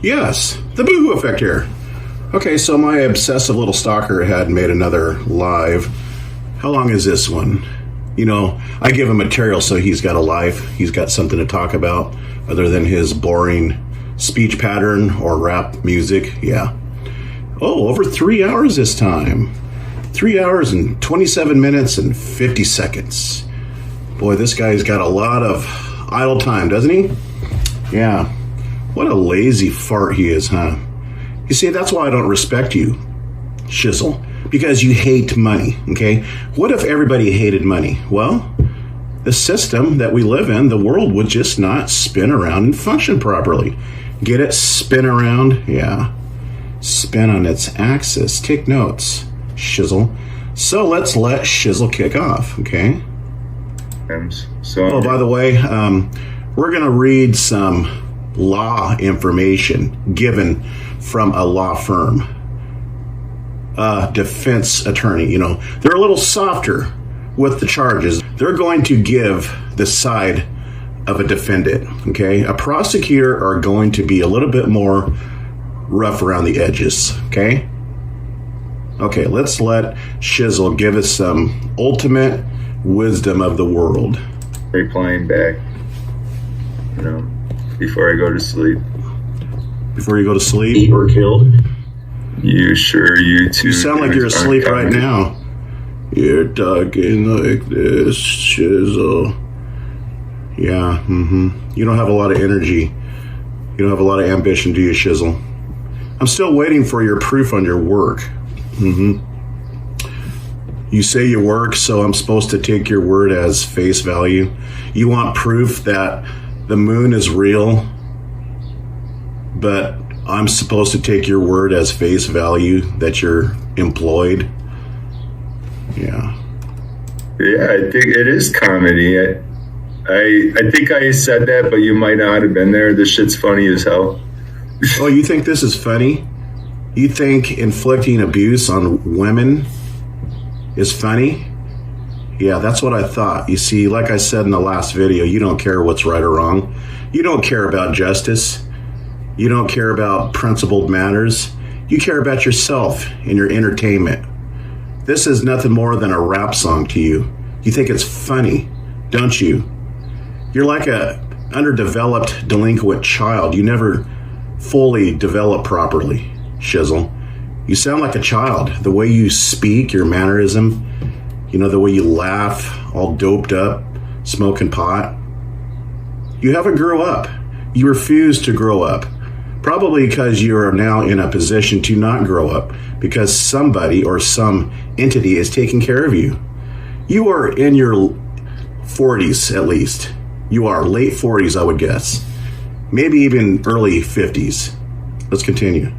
Yes, the Boohoo Effect here. Okay, so my obsessive little stalker had made another live. How long is this one? You know, I give him material so he's got a life. He's got something to talk about other than his boring speech pattern or rap music. Yeah. Oh, over 3 hours this time. 3 hours and 27 minutes and 50 seconds. Boy, this guy's got a lot of idle time, doesn't he? Yeah. What a lazy fart he is, huh? You see, that's why I don't respect you, Shizzle. Because you hate money, okay? What if everybody hated money? Well, the system that we live in, the world would just not spin around and function properly. Get it? Spin around? Yeah. Spin on its axis. Take notes, Shizzle. So let's let Shizzle kick off, okay? Oh, by the way, we're going to read some law information given from a law firm. Defense attorney, you know, they're a little softer with the charges. They're going to give the side of a defendant, okay? A prosecutor are going to be a little bit more rough around the edges, okay? Okay, let's let Shizzle give us some ultimate wisdom of the world. Replying back, you know, before I go to sleep. Before you go to sleep or killed? You sure you two? You sound like you're asleep right now. You're talking like this, Shizzle. Yeah, You don't have a lot of energy. You don't have a lot of ambition, do you, Shizzle? I'm still waiting for your proof on your work. You say you work, so I'm supposed to take your word as face value. You want proof that the moon is real, but I'm supposed to take your word as face value that you're employed? Yeah. Yeah, I think it is comedy. I think I said that, but you might not have been there. This shit's funny as hell. Oh, you think this is funny? You think inflicting abuse on women is funny? Yeah, that's what I thought. You see, like I said in the last video, you don't care what's right or wrong. You don't care about justice. You don't care about principled matters. You care about yourself and your entertainment. This is nothing more than a rap song to you. You think it's funny, don't you? You're like a underdeveloped delinquent child. You never fully develop properly, Shizzle. You sound like a child. The way you speak, your mannerism, you know, the way you laugh, all doped up, smoking pot. You haven't grown up. You refuse to grow up. Probably because you are now in a position to not grow up because somebody or some entity is taking care of you. You are in your 40s at least. You are late 40s, I would guess. Maybe even early 50s. Let's continue.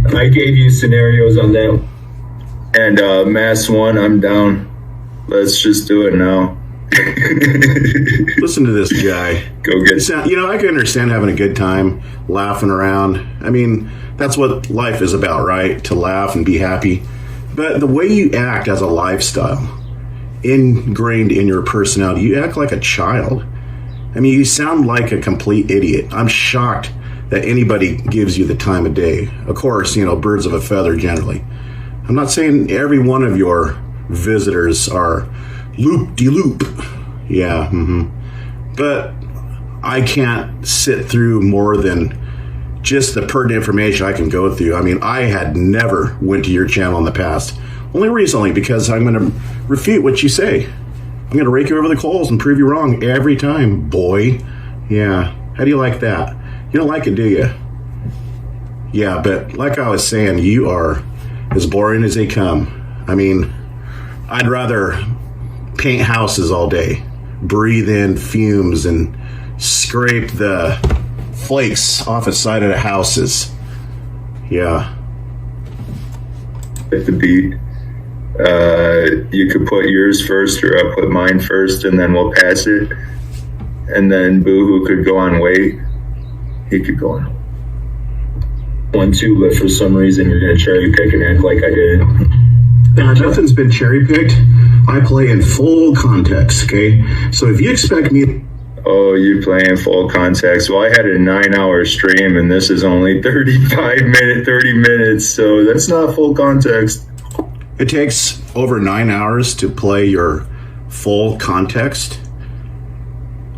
I gave you scenarios on that. And Mass 1, I'm down. Let's just do it now. Listen to this guy. Go get it. You know, I can understand having a good time, laughing around. I mean, that's what life is about, right? To laugh and be happy. But the way you act as a lifestyle, ingrained in your personality, you act like a child. I mean, you sound like a complete idiot. I'm shocked that anybody gives you the time of day. Of course, you know, birds of a feather generally. I'm not saying every one of your visitors are loop-de-loop. Yeah, But I can't sit through more than just the pertinent information I can go through. I mean, I had never went to your channel in the past. Only recently, because I'm going to refute what you say. I'm going to rake you over the coals and prove you wrong every time, boy. Yeah, how do you like that? You don't like it, do you? Yeah, but like I was saying, you are as boring as they come. I mean, I'd rather paint houses all day, breathe in fumes, and scrape the flakes off the side of the houses. Yeah. At the beat, you could put yours first, or I'll put mine first, and then we'll pass it. And then Boohoo could go on wait. He could go on 1-2, but for some reason you're gonna cherry pick and act like I did. Nothing's been cherry picked. I play in full context, okay? So if you expect me... Oh, you playing full context. Well, I had a 9-hour stream and this is only 30 minutes. So that's not full context. It takes over 9 hours to play your full context.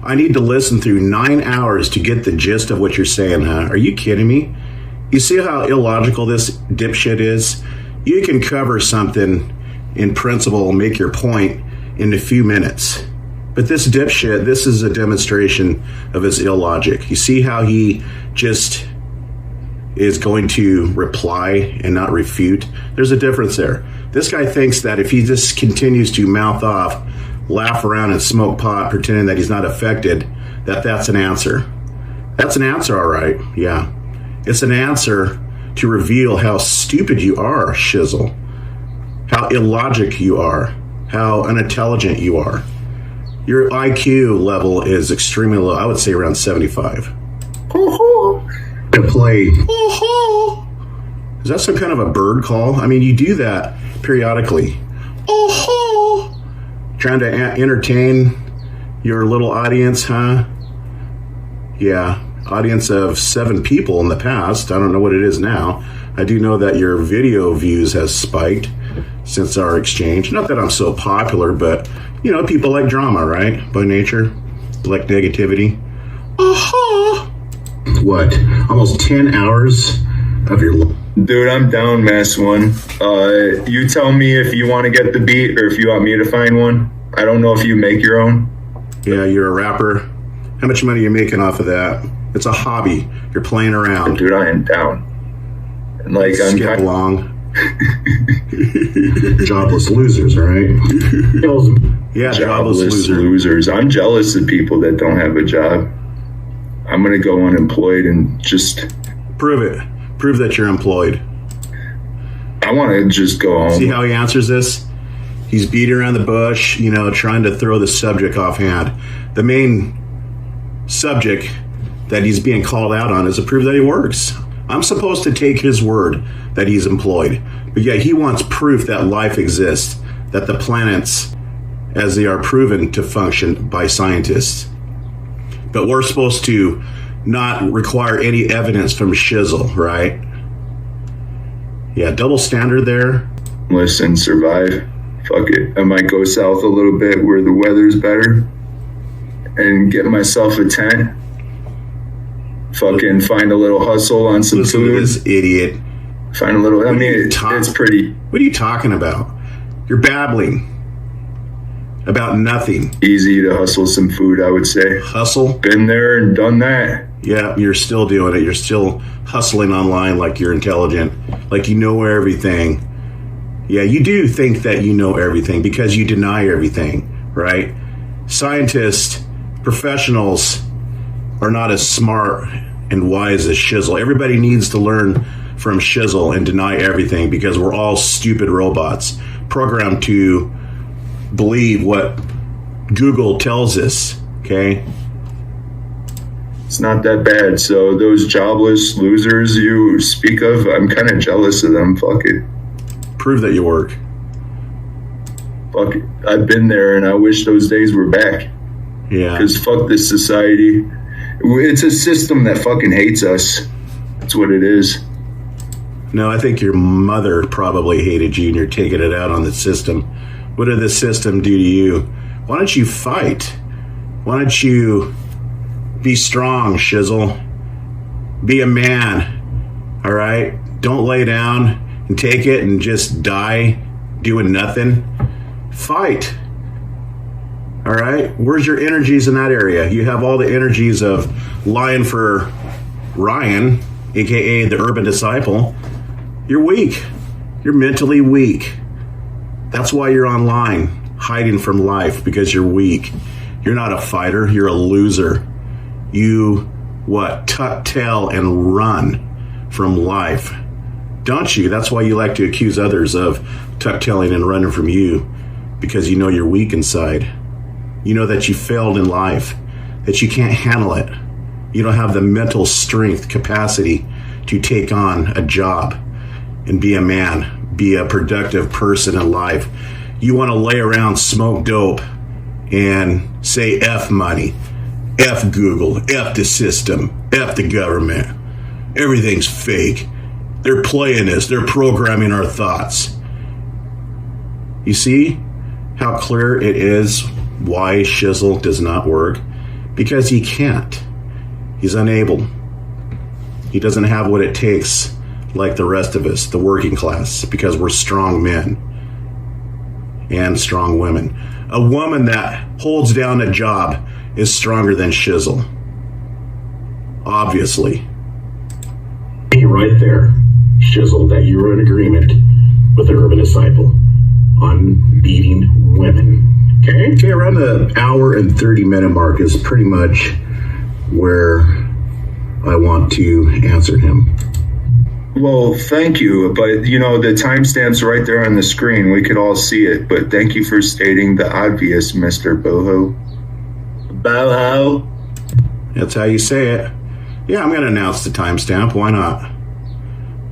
I need to listen through 9 hours to get the gist of what you're saying, huh? Are you kidding me? You see how illogical this dipshit is? You can cover something in principle, make your point in a few minutes. But this dipshit, this is a demonstration of his illogic. You see how he just is going to reply and not refute? There's a difference there. This guy thinks that if he just continues to mouth off, laugh around and smoke pot, pretending that he's not affected, that's an answer. That's an answer, all right. Yeah. It's an answer to reveal how stupid you are, Shizzle. How illogic you are. How unintelligent you are. Your IQ level is extremely low. I would say around 75. To play. Is that some kind of a bird call? I mean, you do that periodically. Trying to entertain your little audience, huh? Yeah, audience of 7 people in the past. I don't know what it is now. I do know that your video views has spiked since our exchange. Not that I'm so popular, but, you know, people like drama, right? By nature. Like negativity. What? Almost 10 hours of your... Dude, I'm down, Mass One. You tell me if you want to get the beat or if you want me to find one. I don't know if you make your own. Yeah, you're a rapper. How much money are you making off of that? It's a hobby. You're playing around. Dude, I am down. And like, I'm skip along. Jobless losers, right? Yeah, jobless losers. I'm jealous of people that don't have a job. I'm gonna go unemployed and just prove it. Prove that you're employed. I want to just go home. See how he answers this? He's beating around the bush, you know, trying to throw the subject offhand. The main subject that he's being called out on is to prove that he works. I'm supposed to take his word that he's employed. But yet he wants proof that life exists, that the planets, as they are proven to function by scientists. But we're supposed to not require any evidence from Shizzle, right? Yeah, double standard there. Listen, survive. Fuck it. I might go south a little bit where the weather's better and get myself a tent. Fucking find a little hustle on some Listen food. To this idiot. Find a little, I mean, it's pretty. What are you talking about? You're babbling about nothing. Easy to hustle some food, I would say. Hustle? Been there and done that. Yeah, you're still doing it. You're still hustling online like you're intelligent, like you know everything. Yeah, you do think that you know everything because you deny everything, right? Scientists, professionals are not as smart and wise as Shizzle. Everybody needs to learn from Shizzle and deny everything because we're all stupid robots programmed to believe what Google tells us, okay? It's not that bad. So those jobless losers you speak of, I'm kind of jealous of them. Fuck it. Prove that you work. Fuck it. I've been there and I wish those days were back. Yeah. Because fuck this society. It's a system that fucking hates us. That's what it is. No, I think your mother probably hated you and you're taking it out on the system. What did the system do to you? Why don't you fight? Why don't you be strong, Shizzle? Be a man, all right? Don't lay down and take it and just die doing nothing. Fight, all right? Where's your energies in that area? You have all the energies of lying for Ryan, a.k.a. the urban disciple. You're weak. You're mentally weak. That's why you're online, hiding from life, because you're weak. You're not a fighter. You're a loser. You, tuck tail and run from life. Don't you? That's why you like to accuse others of tuck-tailing and running from you, because you know you're weak inside. You know that you failed in life, that you can't handle it. You don't have the mental strength, capacity to take on a job and be a man, be a productive person in life. You want to lay around, smoke dope, and say F money. F Google, F the system, F the government. Everything's fake. They're playing us. They're programming our thoughts. You see how clear it is why Shizzle does not work? Because he can't. He's unable. He doesn't have what it takes like the rest of us, the working class, because we're strong men and strong women. A woman that holds down a job is stronger than Shizzle. Obviously. Right there, Shizzle, that you were in agreement with the Urban Disciple on beating women. Okay, around the hour and 30-minute mark is pretty much where I want to answer him. Well, thank you, but the timestamp's right there on the screen. We could all see it, but thank you for stating the obvious, Mr. Boho. Boho? That's how you say it. Yeah, I'm going to announce the timestamp. Why not?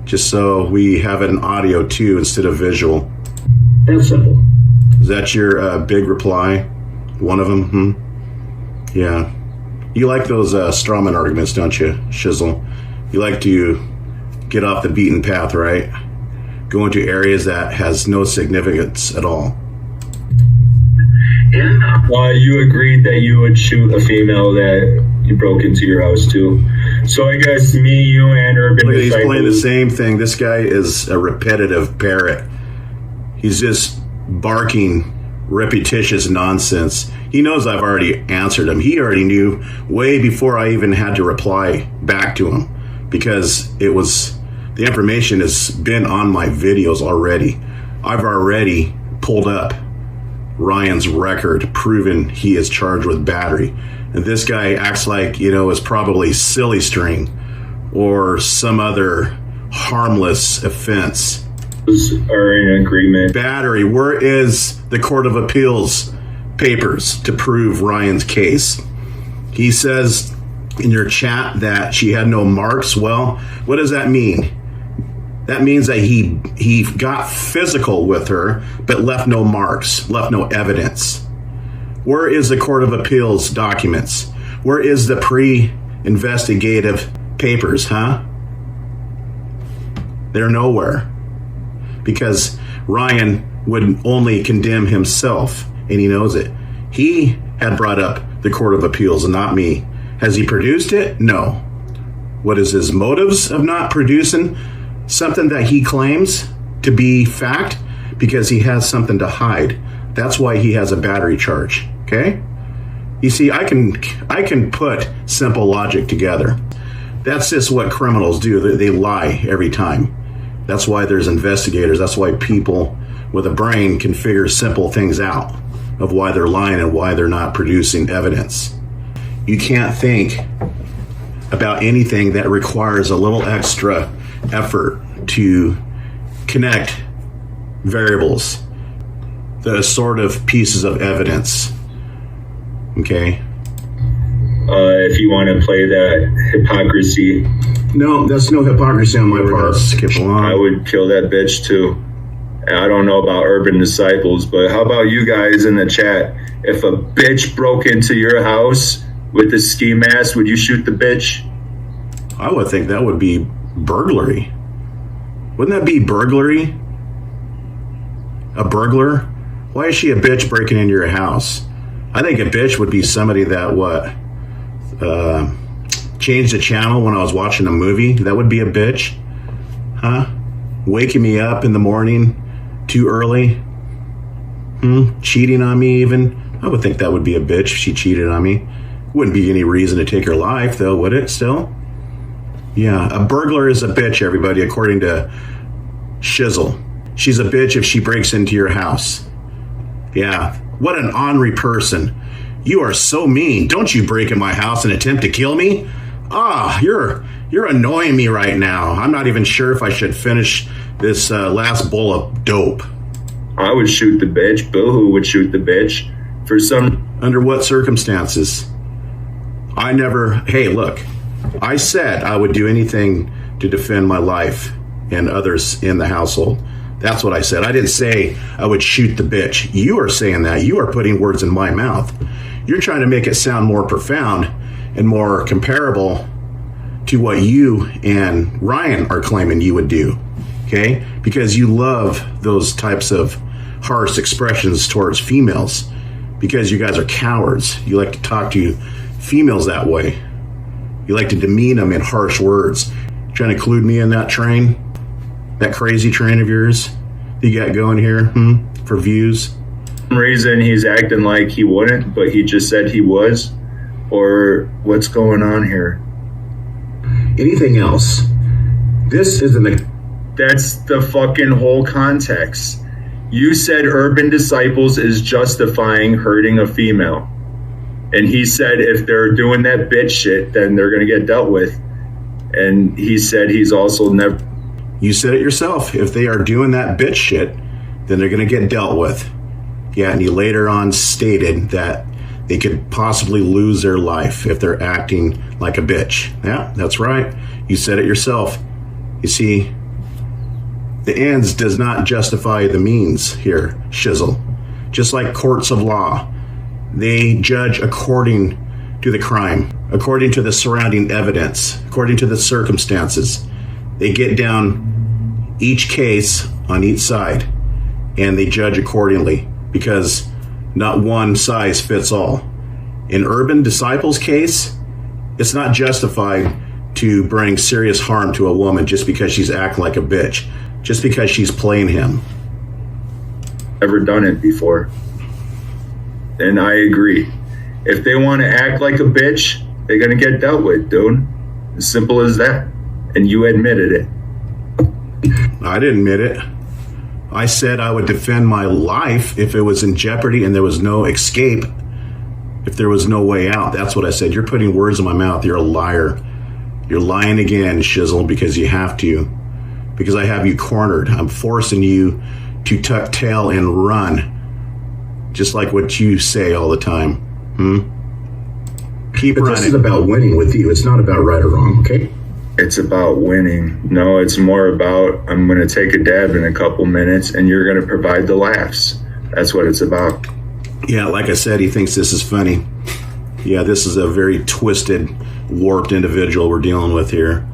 Just so we have it in audio too instead of visual. That's simple. Is that your big reply? One of them? Yeah. You like those strawman arguments, don't you, Shizzle? You like to get off the beaten path, right? Go into areas that has no significance at all. You agreed that you would shoot a female that you broke into your house too. So I guess me, you, and Urban Look, he's Disciple. playing the same thing. This guy is a repetitive parrot. He's just barking repetitious nonsense. He knows I've already answered him. He already knew way before I even had to reply back to him, because the information has been on my videos already. I've already pulled up Ryan's record, proven he is charged with battery. And this guy acts like, it's probably silly string or some other harmless offense. Are in agreement. Battery. Where is the Court of Appeals papers to prove Ryan's case? He says in your chat that she had no marks. Well, what does that mean? That means that he got physical with her, but left no marks, left no evidence. Where is the Court of Appeals documents? Where is the pre-investigative papers, huh? They're nowhere. Because Ryan would only condemn himself, and he knows it. He had brought up the Court of Appeals and not me. Has he produced it? No. What is his motives of not producing something that he claims to be fact? Because he has something to hide. That's why he has a battery charge, okay? You see, I can put simple logic together. That's just what criminals do. They lie every time. That's why there's investigators. That's why people with a brain can figure simple things out of why they're lying and why they're not producing evidence. You can't think about anything that requires a little extra effort to connect variables, the sort of pieces of evidence. Okay? If you want to play that hypocrisy. No, that's no hypocrisy on my part. Skip along. I would kill that bitch too. I don't know about Urban Disciples, but how about you guys in the chat? If a bitch broke into your house with a ski mask, would you shoot the bitch? I would think that would be burglary. Wouldn't that be burglary? A burglar? Why is she a bitch breaking into your house? I think a bitch would be somebody that changed the channel when I was watching a movie. That would be a bitch. Huh? Waking me up in the morning too early. Cheating on me even. I would think that would be a bitch if she cheated on me. Wouldn't be any reason to take her life though, would it still? Yeah, a burglar is a bitch, everybody, according to Shizzle. She's a bitch if she breaks into your house. Yeah, what an ornery person. You are so mean. Don't you break in my house and attempt to kill me? You're annoying me right now. I'm not even sure if I should finish this last bowl of dope. I would shoot the bitch. Boohoo would shoot the bitch. Under what circumstances? Hey, look. I said I would do anything to defend my life and others in the household. That's what I said. I didn't say I would shoot the bitch. You are saying that. You are putting words in my mouth. You're trying to make it sound more profound and more comparable to what you and Ryan are claiming you would do, okay? Because you love those types of harsh expressions towards females because you guys are cowards. You like to talk to females that way. You like to demean them in harsh words. Trying to include me in that train, that crazy train of yours that you got going here for views? For some reason he's acting like he wouldn't, but he just said he was. Or what's going on here? Anything else? This isn't a... That's the fucking whole context. You said Urban Disciples is justifying hurting a female. And he said if they're doing that bitch shit, then they're going to get dealt with. And he said he's also never... You said it yourself. If they are doing that bitch shit, then they're going to get dealt with. Yeah, and you later on stated that they could possibly lose their life if they're acting like a bitch. Yeah, that's right. You said it yourself. You see, the ends does not justify the means here, Shizzle. Just like courts of law, they judge according to the crime, according to the surrounding evidence, according to the circumstances. They get down each case on each side, and they judge accordingly, because not one size fits all. In Urban Disciples' case, it's not justified to bring serious harm to a woman just because she's acting like a bitch, just because she's playing him. Ever done it before. And I agree. If they want to act like a bitch, they're going to get dealt with, dude. As simple as that. And you admitted it. I didn't admit it. I said I would defend my life if it was in jeopardy and there was no escape, if there was no way out. That's what I said. You're putting words in my mouth. You're a liar. You're lying again, Shizzle, because you have to. Because I have you cornered. I'm forcing you to tuck tail and run. Just like what you say all the time. Keep running. This is about winning with you. It's not about right or wrong, okay? It's about winning. No, it's more about I'm going to take a dab in a couple minutes and you're going to provide the laughs. That's what it's about. Yeah, like I said, he thinks this is funny. Yeah, this is a very twisted, warped individual we're dealing with here.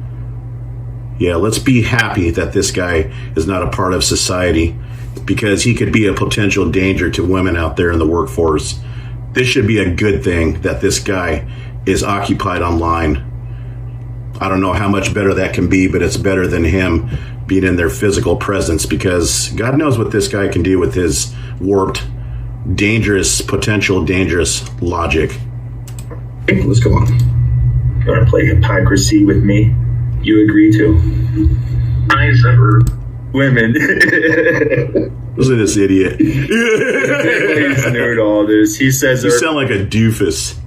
Yeah, let's be happy that this guy is not a part of society, because he could be a potential danger to women out there in the workforce. This should be a good thing that this guy is occupied online. I don't know how much better that can be, but it's better than him being in their physical presence, because God knows what this guy can do with his warped, dangerous, potential dangerous logic. Okay, let's go on. You want to play hypocrisy with me? You agree to? Eyes ever. Women. Listen to this idiot. He's new to all this. He says... You sound like a doofus.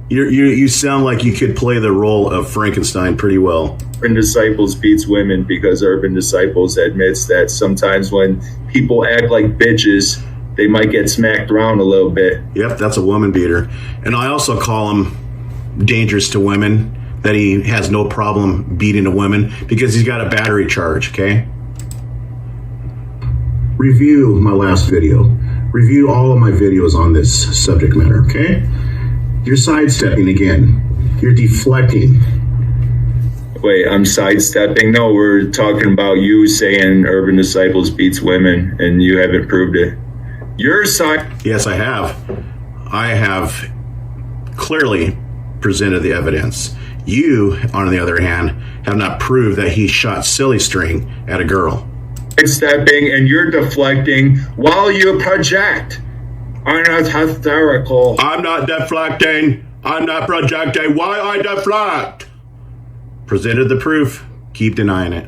You sound like you could play the role of Frankenstein pretty well. Urban Disciples beats women because Urban Disciples admits that sometimes when people act like bitches, they might get smacked around a little bit. Yep, that's a woman beater. And I also call him dangerous to women, that he has no problem beating a woman because he's got a battery charge, okay? Review my last video. Review all of my videos on this subject matter, okay? You're sidestepping again. You're deflecting. Wait, I'm sidestepping? No, we're talking about you saying Urban Disciples beats women, and you haven't proved it. You're side... Yes, I have. I have clearly presented the evidence. You, on the other hand, have not proved that he shot silly string at a girl. Sidestepping, and you're deflecting while you project. I'm not hysterical. I'm not deflecting. I'm not projecting. Why I deflect? Presented the proof. Keep denying it.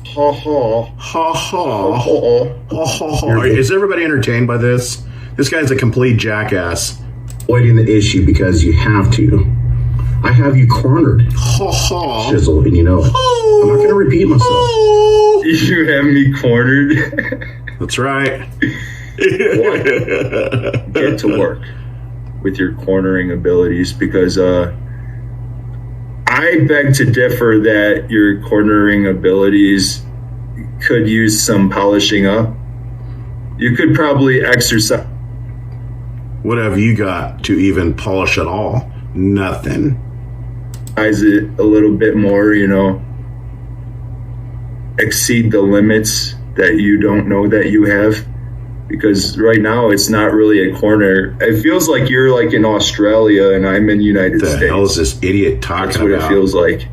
Ha ha. Ha ha. Ha ha. Is everybody entertained by this? This guy's a complete jackass. Avoiding the issue because you have to. I have you cornered. Ha ha. Shizzle, and you know it. I'm not going to repeat myself. You have me cornered. That's right. Get to work with your cornering abilities, because I beg to differ that your cornering abilities could use some polishing up. You could probably exercise. What have you got to even polish at all? Nothing. it a little bit more, you know, exceed the limits that you don't know that you have. Because right now it's not really a corner. It feels like you're like in Australia and I'm in the United States. What the hell is this idiot talking That's what about? it feels like.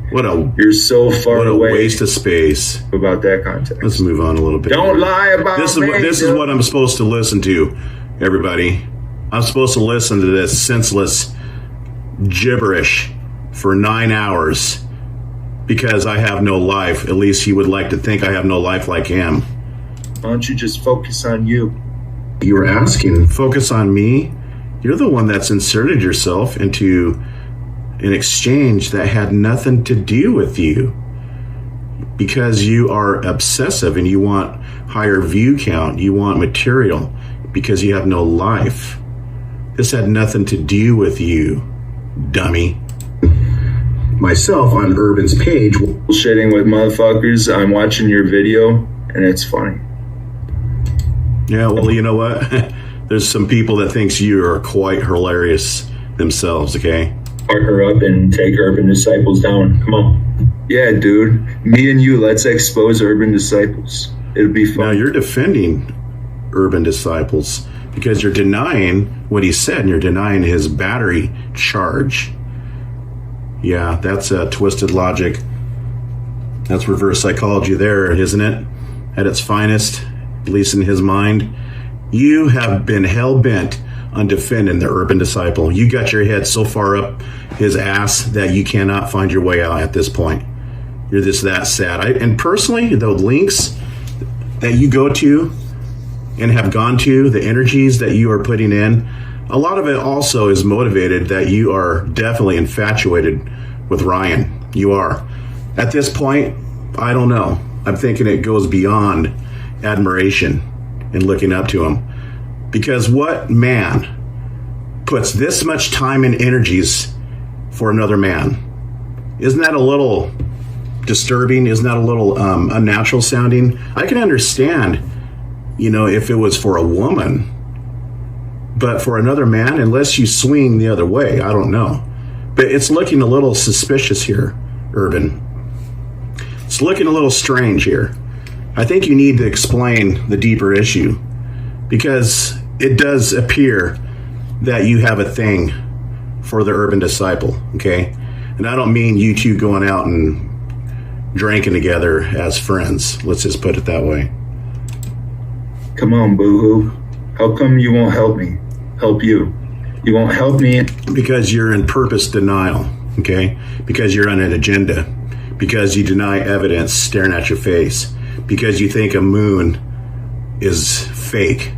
You're so far what a away. Waste of space. About that context. Let's move on a little bit. Don't lie about this is what I'm supposed to listen to, everybody. I'm supposed to listen to this senseless gibberish for 9 hours because I have no life. At least he would like to think I have no life like him. Why don't you just focus on you? You were asking, focus on me? You're the one that's inserted yourself into an exchange that had nothing to do with you. Because you are obsessive and you want higher view count, you want material, because you have no life. This had nothing to do with you, dummy. Myself on Urban's page. Bullshitting with motherfuckers. I'm watching your video and it's funny. Yeah, well, you know what? There's some people that thinks you are quite hilarious themselves, okay? Partner up and take Urban Disciples down. Come on. Yeah, dude. Me and you, let's expose Urban Disciples. It'll be fun. Now, you're defending Urban Disciples because you're denying what he said and you're denying his battery charge. Yeah, that's a twisted logic. That's reverse psychology there, isn't it? At its finest. At least in his mind. You have been hell-bent on defending the Urban Disciple. You got your head so far up his ass that you cannot find your way out at this point. You're just that sad. And personally, the links that you go to and have gone to, the energies that you are putting in, a lot of it also is motivated that you are definitely infatuated with Ryan. You are. At this point, I don't know. I'm thinking it goes beyond admiration and looking up to him, because what man puts this much time and energies for another man? Isn't that a little disturbing? Isn't that a little unnatural sounding? I can understand, you know, if it was for a woman, but for another man, unless you swing the other way, I don't know. But it's looking a little suspicious here, Urban. It's looking a little strange here. I think you need to explain the deeper issue, because it does appear that you have a thing for the Urban Disciple, okay? And I don't mean you two going out and drinking together as friends. Let's just put it that way. Come on, boo-hoo. How come you won't help me? Help you. You won't help me? Because you're in purpose denial, okay? Because you're on an agenda. Because you deny evidence staring at your face. Because you think a moon is fake,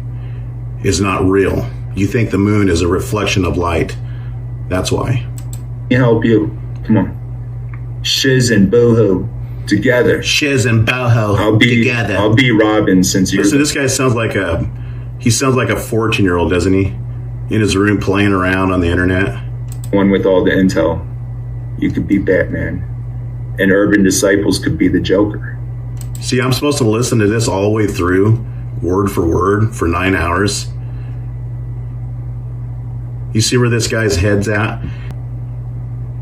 is not real. You think the moon is a reflection of light. That's why. Can help you. Come on. Shizz and Boohoo together. Shizz and Boho together. I'll be Robin since you're... Listen, this guy sounds like a 14-year-old, doesn't he? In his room playing around on the internet. One with all the intel. You could be Batman. And Urban Disciples could be the Joker. See, I'm supposed to listen to this all the way through, word for word, for 9 hours. You see where this guy's head's at?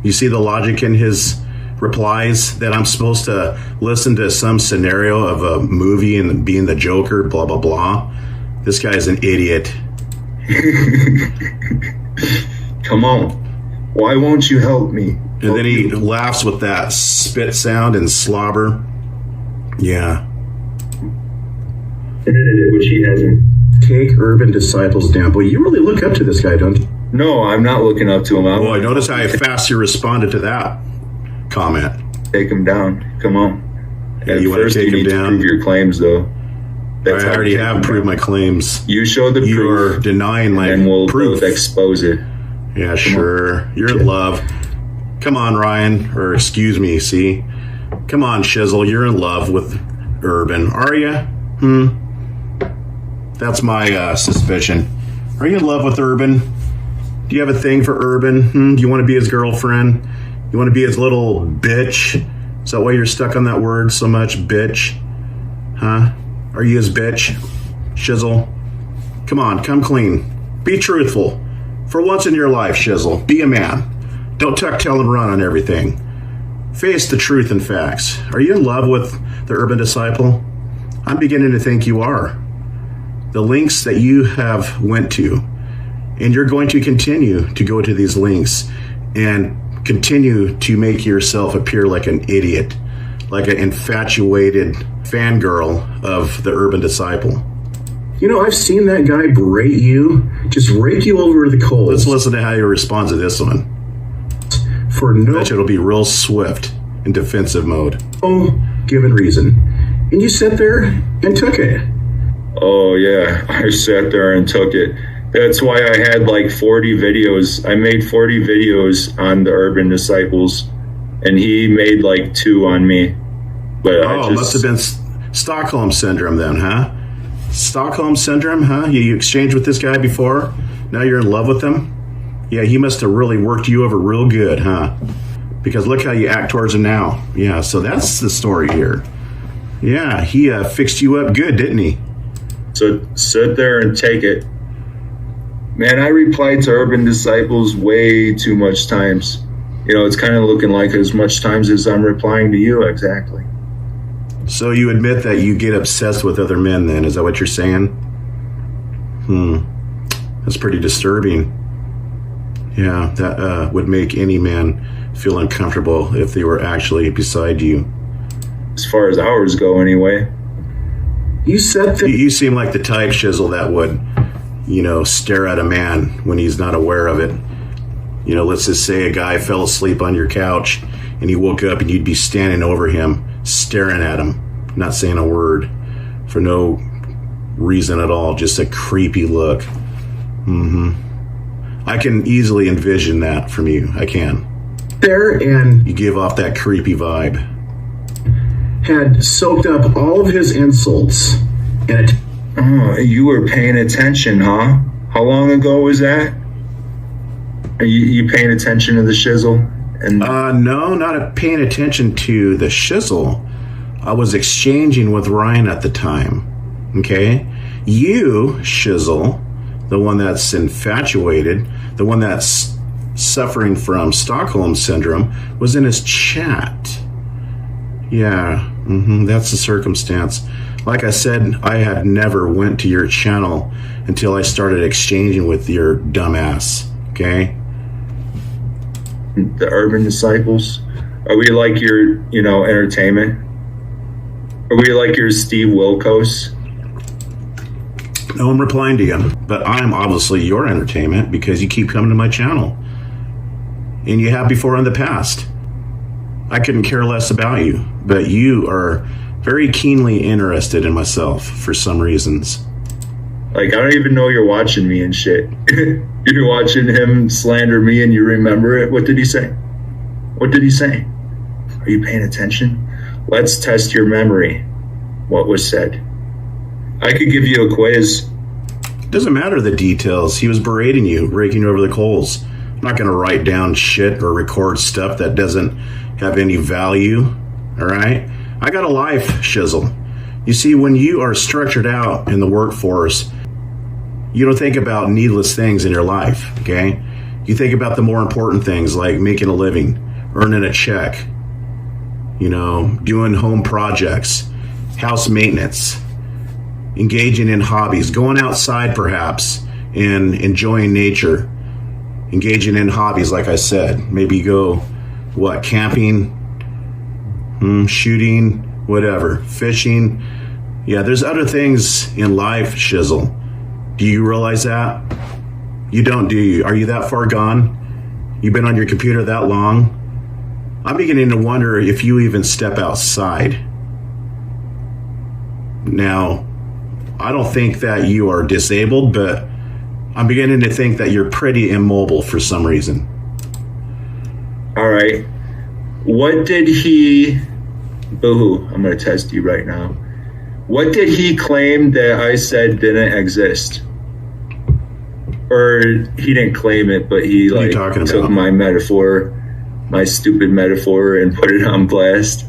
You see the logic in his replies that I'm supposed to listen to some scenario of a movie and being the Joker, blah, blah, blah. This guy's an idiot. Come on. Why won't you help me? And then he laughs with that spit sound and slobber. Yeah. Which he hasn't. Take Urban Disciples down. Boy, you really look up to this guy, don't you? No, I'm not looking up to him. Boy, notice how fast you responded to that comment. Take him down. Come on. Yeah, you want to take him down? Prove your claims, though. I already have proved my claims. You show the proof. You are denying my and we'll proof. both expose it. Yeah, sure. You're in love. Come on, Ryan. Or excuse me, see? Come on, Shizzle. You're in love with Urban. Are you? That's my suspicion. Are you in love with Urban? Do you have a thing for Urban? Do you want to be his girlfriend? You want to be his little bitch? Is that why you're stuck on that word so much, bitch? Huh? Are you his bitch? Shizzle? Come on, come clean. Be truthful. For once in your life, Shizzle, be a man. Don't tuck, tell, and run on everything. Face the truth and facts. Are you in love with the Urban Disciple? I'm beginning to think you are. The links that you have went to, and you're going to continue to go to these links and continue to make yourself appear like an idiot, like an infatuated fangirl of the Urban Disciple. You know, I've seen that guy berate you, just rake you over the coals. Let's listen to how you respond to this one. For no, bet it'll be real swift in defensive mode. Oh, given reason. And you sat there and took it. Oh, yeah, I sat there and took it. That's why I had like 40 videos. I made 40 videos on the Urban Disciples, and he made like 2 on me. But must have been Stockholm Syndrome then, huh? Stockholm Syndrome, huh? You exchanged with this guy before? Now you're in love with him? Yeah, he must have really worked you over real good, huh? Because look how you act towards him now. Yeah, so that's the story here. Yeah, he fixed you up good, didn't he? So sit there and take it. Man, I replied to Urban Disciples way too much times. You know, it's kind of looking like as much times as I'm replying to you, exactly. So you admit that you get obsessed with other men then, is that what you're saying? That's pretty disturbing. Yeah, that would make any man feel uncomfortable if they were actually beside you. As far as ours go, anyway. You said that you seem like the type, Shizzle, that would, you know, stare at a man when he's not aware of it. You know, let's just say a guy fell asleep on your couch and he woke up and you'd be standing over him, staring at him, not saying a word for no reason at all, just a creepy look. I can easily envision that from you. I can. There, and you give off that creepy vibe. Had soaked up all of his insults and it. Oh, you were paying attention, huh? How long ago was that? Are you paying attention to the Shizzle? And no, not paying attention to the Shizzle. I was exchanging with Ryan at the time. Okay, you Shizzle, the one that's infatuated, the one that's suffering from Stockholm Syndrome, was in his chat. Yeah, that's the circumstance. Like I said, I had never went to your channel until I started exchanging with your dumbass, okay? The Urban Disciples? Are we like your, entertainment? Are we like your Steve Wilkos? No, I'm replying to you, but I'm obviously your entertainment because you keep coming to my channel. And you have before in the past. I couldn't care less about you, but you are very keenly interested in myself for some reasons. Like, I don't even know you're watching me and shit. You're watching him slander me and you remember it. What did he say? What did he say? Are you paying attention? Let's test your memory. What was said? I could give you a quiz. Doesn't matter the details. He was berating you, raking over the coals. I'm not going to write down shit or record stuff that doesn't have any value. All right? I got a life, Shizzle. You see, when you are structured out in the workforce, you don't think about needless things in your life, okay? You think about the more important things like making a living, earning a check, doing home projects, house maintenance, engaging in hobbies, going outside perhaps and enjoying nature, engaging in hobbies like I said. Maybe go, camping, shooting, whatever, fishing. Yeah, there's other things in life, Shizzle. Do you realize that? You don't, do you? Are you that far gone? You've been on your computer that long? I'm beginning to wonder if you even step outside. Now, I don't think that you are disabled, but I'm beginning to think that you're pretty immobile for some reason. All right. What did he... Boo-hoo, I'm going to test you right now. What did he claim that I said didn't exist? Or he didn't claim it, but he took my metaphor, my stupid metaphor, and put it on blast.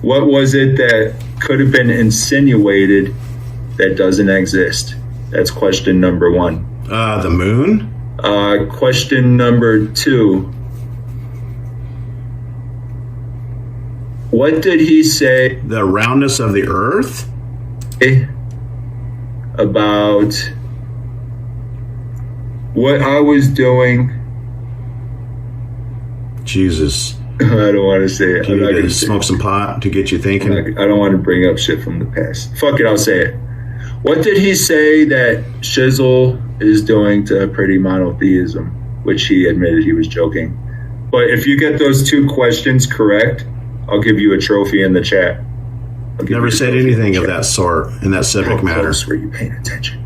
What was it that could have been insinuated that doesn't exist? That's question number one. The moon? Question number 2. What did he say The roundness of the earth? about what I was doing? Jesus. I don't want to say it. Do you I'm not need gonna to say smoke some pot to get you thinking? I don't want to bring up shit from the past. Fuck it, I'll say it. What did he say that Shizzle is doing to pretty monotheism? Which he admitted he was joking. But if you get those 2 questions correct, I'll give you a trophy in the chat. Never said anything of that sort in that subject matter. Were you paying attention?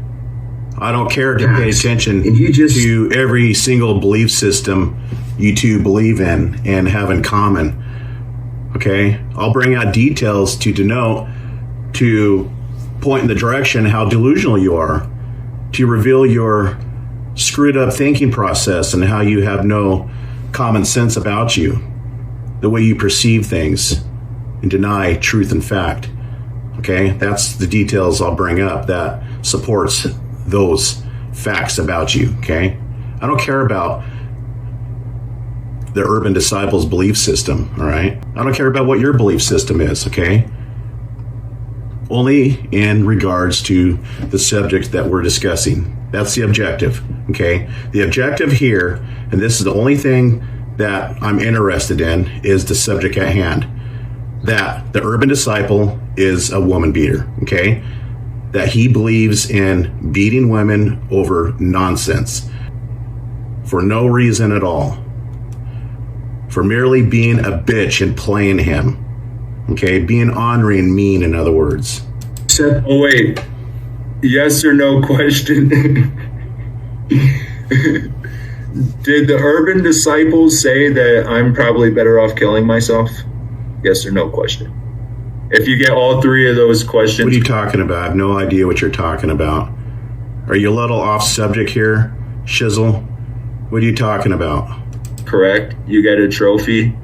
I don't care to pay Guys, attention and you just- to every single belief system you two believe in and have in common. Okay? I'll bring out details to denote, to point in the direction how delusional you are, to reveal your screwed up thinking process and how you have no common sense about you, the way you perceive things and deny truth and fact. Okay? That's the details I'll bring up that supports those facts about you. Okay? I don't care about the urban disciples' belief system. All right? I don't care about what your belief system is. Okay? Only in regards to the subject that we're discussing. That's the objective. Okay? The objective here, and this is the only thing that I'm interested in, is the subject at hand. That the urban disciple is a woman beater. Okay? That he believes in beating women over nonsense for no reason at all, for merely being a bitch and playing him. Okay, being ornery and mean, in other words. Oh wait, yes or no question. Did the urban disciples say that I'm probably better off killing myself? Yes or no question. If you get all 3 of those questions. What are you talking about? I have no idea what you're talking about. Are you a little off subject here, Shizzle? What are you talking about? Correct, you get a trophy.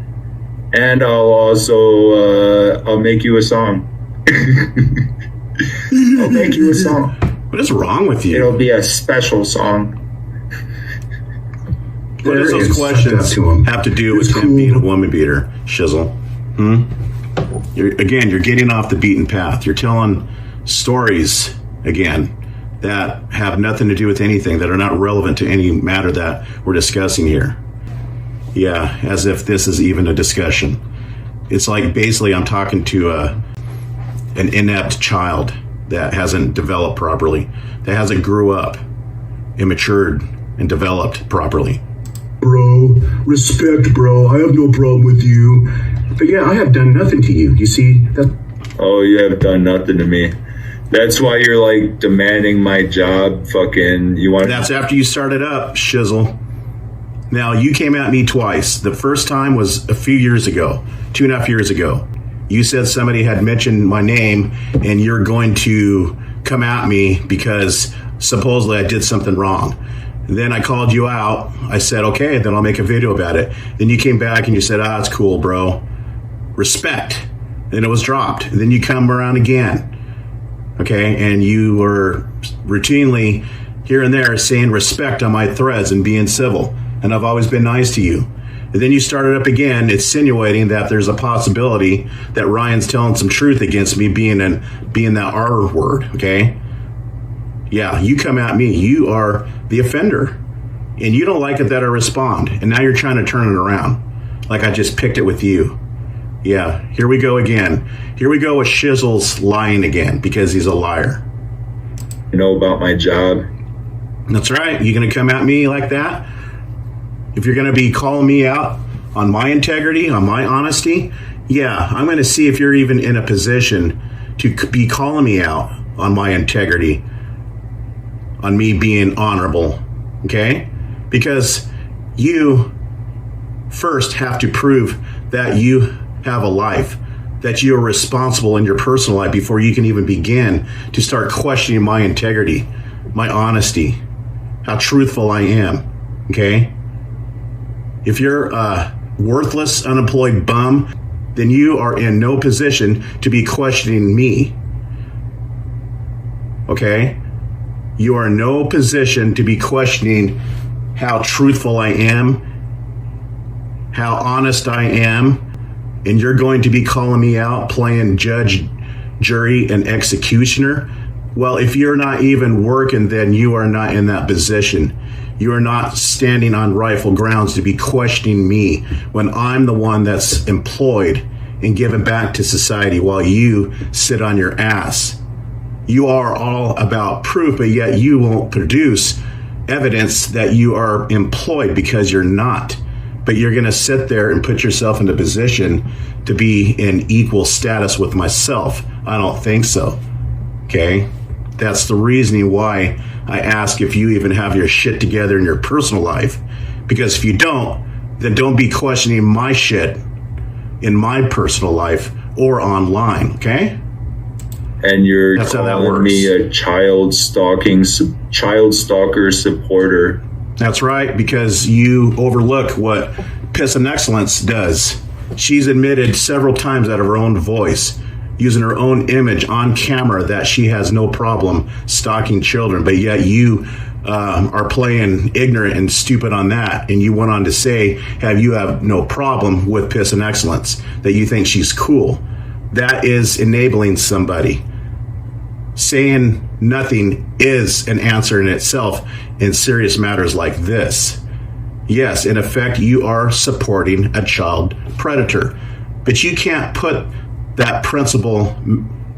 And I'll also, I'll make you a song. I'll make you a song. What is wrong with you? It'll be a special song. What does those questions have to do with him being a woman beater, Shizzle? You're getting off the beaten path. You're telling stories, again, that have nothing to do with anything, that are not relevant to any matter that we're discussing here. Yeah, as if this is even a discussion. It's like basically I'm talking to an inept child that hasn't developed properly, that hasn't grew up and matured and developed properly. Bro, respect, bro. I have no problem with you. But yeah, I have done nothing to you. You see, that. Oh, you have done nothing to me. That's why you're like demanding my job. Fucking, you want. That's after you started up, Shizzle. Now, you came at me twice. The first time was a few years ago, 2.5 years ago. You said somebody had mentioned my name and you're going to come at me because supposedly I did something wrong. Then I called you out. I said, okay, then I'll make a video about it. Then you came back and you said, it's cool, bro. Respect. Then it was dropped. And then you come around again. Okay, and you were routinely here and there saying respect on my threads and being civil. And I've always been nice to you. And then you started up again, insinuating that there's a possibility that Ryan's telling some truth against me being that R word, okay? Yeah, you come at me. You are the offender. And you don't like it that I respond. And now you're trying to turn it around. Like I just picked it with you. Yeah, here we go again. Here we go with Shizzle's lying again because he's a liar. You know about my job? That's right. You going to come at me like that? If you're going to be calling me out on my integrity, on my honesty, yeah, I'm going to see if you're even in a position to be calling me out on my integrity, on me being honorable, okay? Because you first have to prove that you have a life, that you're responsible in your personal life before you can even begin to start questioning my integrity, my honesty, how truthful I am, okay? If you're a worthless, unemployed bum, then you are in no position to be questioning me. Okay? You are in no position to be questioning how truthful I am, how honest I am, and you're going to be calling me out playing judge, jury, and executioner? Well, if you're not even working, then you are not in that position. You are not standing on rightful grounds to be questioning me when I'm the one that's employed and given back to society while you sit on your ass. You are all about proof, but yet you won't produce evidence that you are employed because you're not. But you're going to sit there and put yourself in a position to be in equal status with myself. I don't think so. Okay? That's the reasoning why I ask if you even have your shit together in your personal life. Because if you don't, then don't be questioning my shit in my personal life or online, okay? And you're calling me a child stalker supporter. That's right, because you overlook what Piss and Excellence does. She's admitted several times out of her own voice, using her own image on camera, that she has no problem stalking children, but yet you are playing ignorant and stupid on that. And you went on to say, you have no problem with Piss and Excellence, that you think she's cool. That is enabling somebody. Saying nothing is an answer in itself in serious matters like this. Yes, in effect, you are supporting a child predator, but you can't put that principle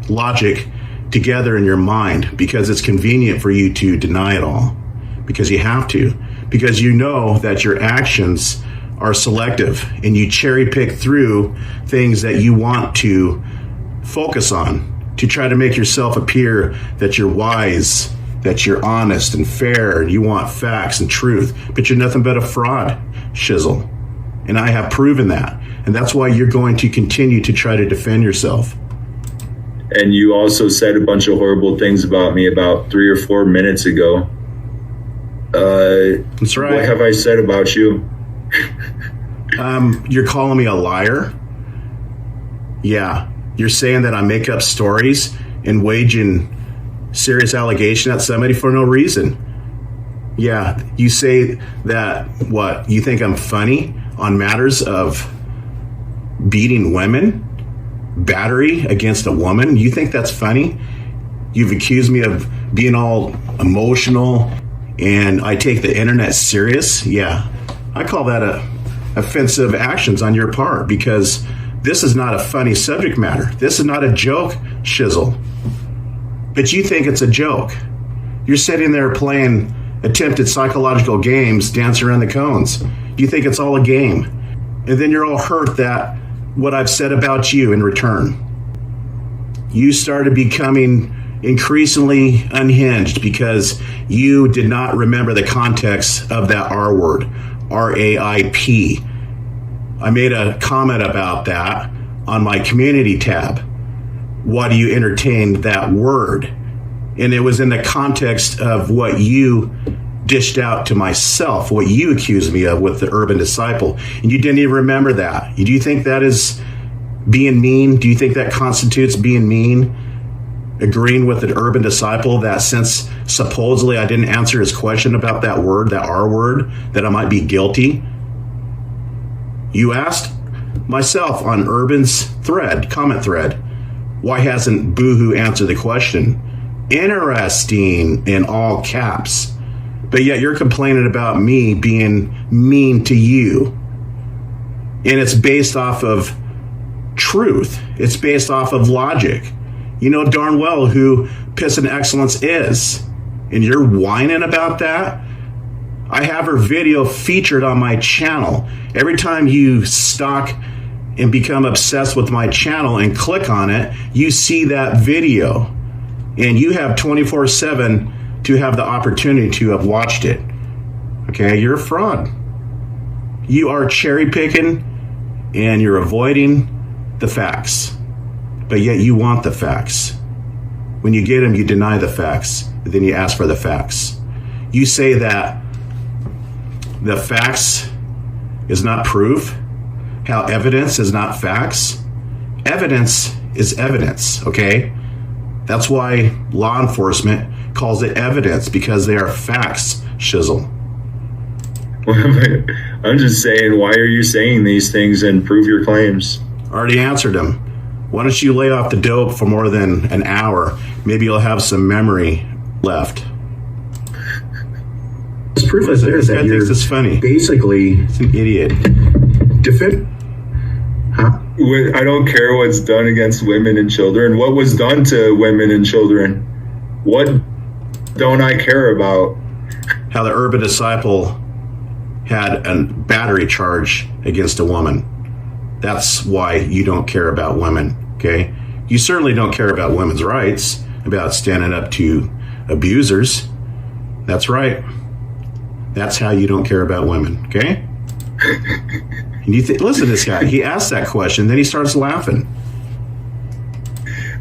logic together in your mind because it's convenient for you to deny it all, because you have to, because you know that your actions are selective and you cherry pick through things that you want to focus on to try to make yourself appear that you're wise, that you're honest and fair, and you want facts and truth, but you're nothing but a fraud, Shizzle. And I have proven that. And that's why you're going to continue to try to defend yourself. And you also said a bunch of horrible things about me about 3 or 4 minutes ago. That's right. What have I said about you? You're calling me a liar? Yeah. You're saying that I make up stories and waging serious allegation at somebody for no reason. Yeah, you say that, what, you think I'm funny on matters of beating women, battery against a woman? You think that's funny? You've accused me of being all emotional and I take the internet serious? Yeah, I call that offensive actions on your part, because this is not a funny subject matter. This is not a joke, Shizzle. But you think it's a joke. You're sitting there playing attempted psychological games, dancing around the cones. You think it's all a game. And then you're all hurt that what I've said about you in return. You started becoming increasingly unhinged because you did not remember the context of that R word, R-A-I-P. I made a comment about that on my community tab. Why do you entertain that word? And it was in the context of what you dished out to myself, what you accused me of with the Urban Disciple. And you didn't even remember that. Do you think that is being mean? Do you think that constitutes being mean? Agreeing with the Urban Disciple that since supposedly I didn't answer his question about that word, that R word, that I might be guilty? You asked myself on Urban's comment thread, why hasn't Boohoo answered the question? Interesting in all caps. But yet you're complaining about me being mean to you. And it's based off of truth. It's based off of logic. You know darn well who Piss and Excellence is. And you're whining about that? I have her video featured on my channel. Every time you stalk and become obsessed with my channel and click on it, you see that video. And you have 24/7 to have the opportunity to have watched it. Okay, you're a fraud. You are cherry picking and you're avoiding the facts. But yet you want the facts. When you get them, you deny the facts. Then you ask for the facts. You say that the facts is not proof, how evidence is not facts. Evidence is evidence, okay? That's why law enforcement calls it evidence, because they are facts, Shizzle. I'm just saying, why are you saying these things and prove your claims? Already answered them. Why don't you lay off the dope for more than an hour? Maybe you'll have some memory left. It's proof is there that thinks it's funny. Basically, It's an idiot. Huh? I don't care what's done against women and children. What was done to women and children? What don't I care about? How the urban disciple had a battery charge against a woman. That's why you don't care about women, okay? You certainly don't care about women's rights, about standing up to abusers. That's right. That's how you don't care about women, okay? And you listen to this guy. He asks that question, then he starts laughing.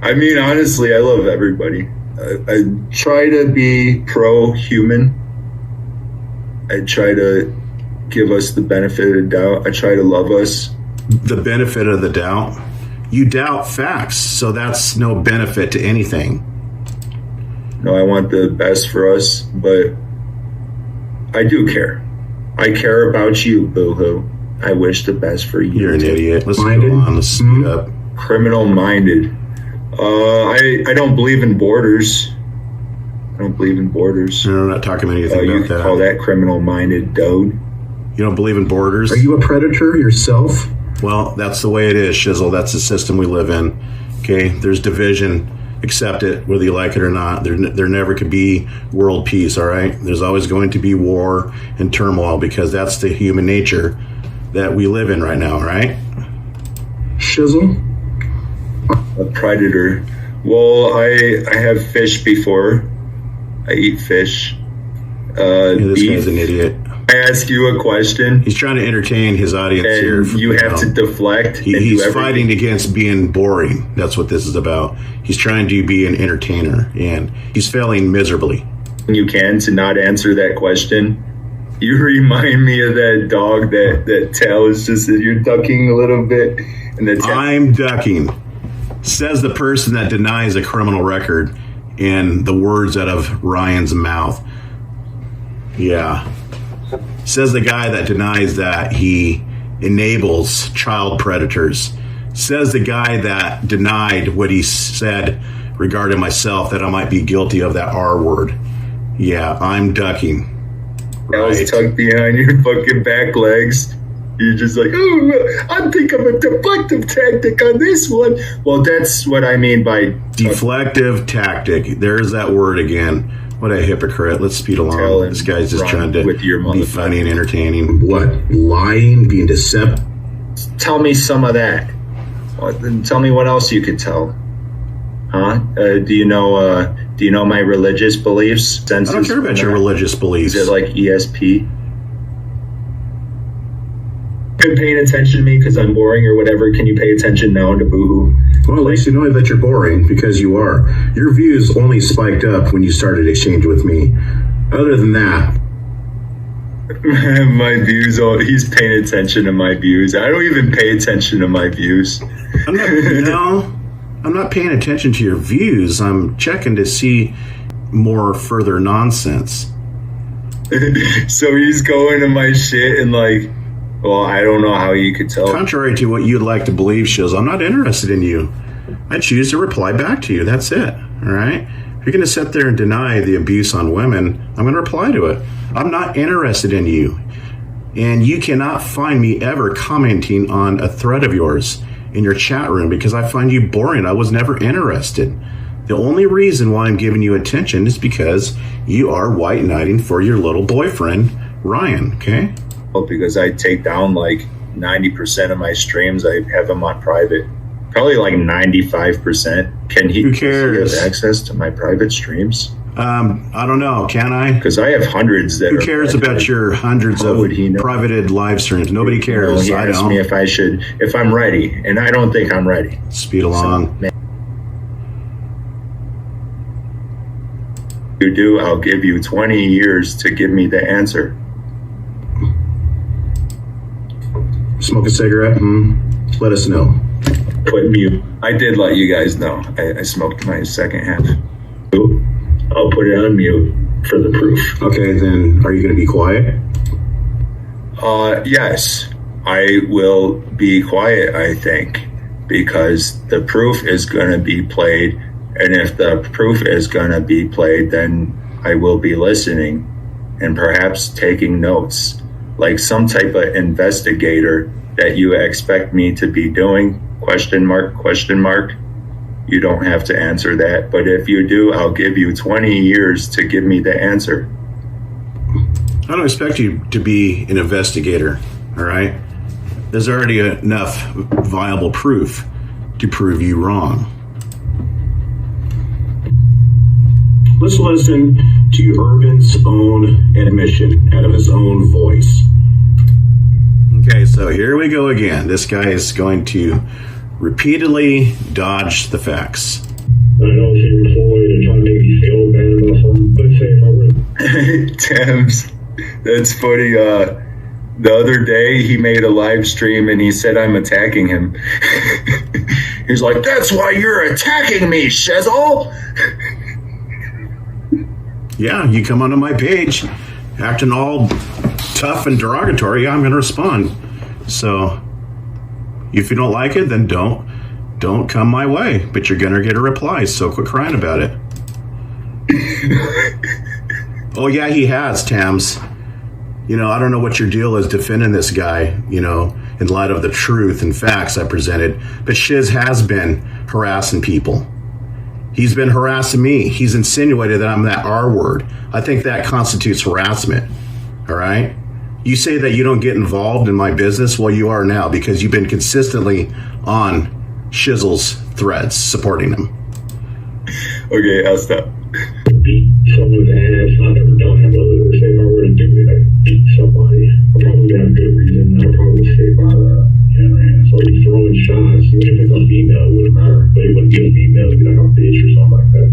I mean, honestly, I love everybody. I try to be pro-human. I try to give us the benefit of the doubt. I try to love us. The benefit of the doubt? You doubt facts, so that's no benefit to anything. No, I want the best for us, but I do care. I care about you, boo-hoo. I wish the best for you. You're an idiot. Let's go on. Let's speed up. Criminal-minded. I don't believe in borders. I don't believe in borders. No, I'm not talking anything You about can that. call that criminal-minded, dude. You don't believe in borders? Are you a predator yourself? Well, that's the way it is, Shizzle. That's the system we live in. Okay, there's division. Accept it, whether you like it or not. There never could be world peace, all right? There's always going to be war and turmoil because that's the human nature that we live in right now, right? Shizzle? A predator. Well, I have fish before. I eat fish. Yeah, this Beef. guy's an idiot. I ask you a question, He's trying to entertain his audience here. and you have to deflect. and do He's everything. fighting against being boring. That's what this is about. He's trying to be an entertainer, and he's failing miserably. You can to not answer that question. You remind me of that dog that tail is just you're ducking a little bit, and the tail. I'm ducking, says the person that denies a criminal record in the words out of Ryan's mouth. Yeah. Says the guy that denies that he enables child predators. Says the guy that denied what he said regarding myself, that I might be guilty of that R word. Yeah, I'm ducking. Tail's tucked behind your fucking back legs. You're just like, oh, I think I'm a deflective tactic on this one. Well, that's what I mean by deflective tactic. There's that word again. What a hypocrite. Let's speed along. Telling This guy's just Ron trying to with your be funny and entertaining. What? Lying? Being deceptive? Tell me some of that. Then tell me what else you could tell. Huh? Do you know my religious beliefs? I don't care about your religious beliefs. Is it like ESP? Been paying attention to me because I'm boring or whatever. Can you pay attention now to Boohoo? Well, at least you know that you're boring, because you are. Your views only spiked up when you started exchanging with me. Other than that, My views. Oh, he's paying attention to my views. I don't even pay attention to my views. I'm not paying attention to your views. I'm checking to see more further nonsense. So he's going to my shit and like, well, I don't know how you could tell. Contrary to what you'd like to believe, Shizz, I'm not interested in you. I choose to reply back to you. That's it. All right? If you're going to sit there and deny the abuse on women, I'm going to reply to it. I'm not interested in you. And you cannot find me ever commenting on a thread of yours in your chat room because I find you boring. I was never interested. The only reason why I'm giving you attention is because you are white knighting for your little boyfriend, Ryan, okay? Because I take down like 90% of my streams. I have them on private. Probably like 95%. Can he? Who cares? Have access to my private streams? I don't know. Can I? Because I have hundreds that. Who cares about your hundreds How of would he know? privated live streams? Nobody cares. He I asked me don't. if I'm ready, and I don't think I'm ready. Speed along. So, you do, I'll give you 20 years to give me the answer. smoke a cigarette? Let us know. Put mute. I did let you guys know. I smoked my second half. I'll put it on mute for the proof. Okay, then are you going to be quiet? Yes, I will be quiet, I think, because the proof is going to be played. And if the proof is going to be played, then I will be listening and perhaps taking notes, like some type of investigator that you expect me to be doing, question mark, question mark. You don't have to answer that. But if you do, I'll give you 20 years to give me the answer. I don't expect you to be an investigator, all right? There's already enough viable proof to prove you wrong. Let's listen to Urban's own admission out of his own voice. Okay, so here we go again. This guy is going to repeatedly dodge the facts. I know if you're employed and trying to make me feel bad about something, let's say if I were... Thames, that's funny. The other day he made a live stream and he said I'm attacking him. He's like, that's why you're attacking me, Shizzle. Yeah, you come onto my page acting all tough and derogatory, I'm going to respond. So if you don't like it, then don't come my way. But you're going to get a reply, so quit crying about it. Oh, yeah, he has, Tams. You know, I don't know what your deal is defending this guy, you know, in light of the truth and facts I presented. But Shizz has been harassing people. He's been harassing me. He's insinuated that I'm that R word. I think that constitutes harassment. All right? You say that you don't get involved in my business. Well, you are now because you've been consistently on Shizzle's threads, supporting him. Okay, I'll stop. Beat someone's ass. I've never done that, but let's say if I were to do it, I'd beat somebody. I probably have good reason. I'd probably say by the so he's throwing shots, even if it's a female, it wouldn't matter. But it wouldn't be a female, it'd be like a bitch or something like that.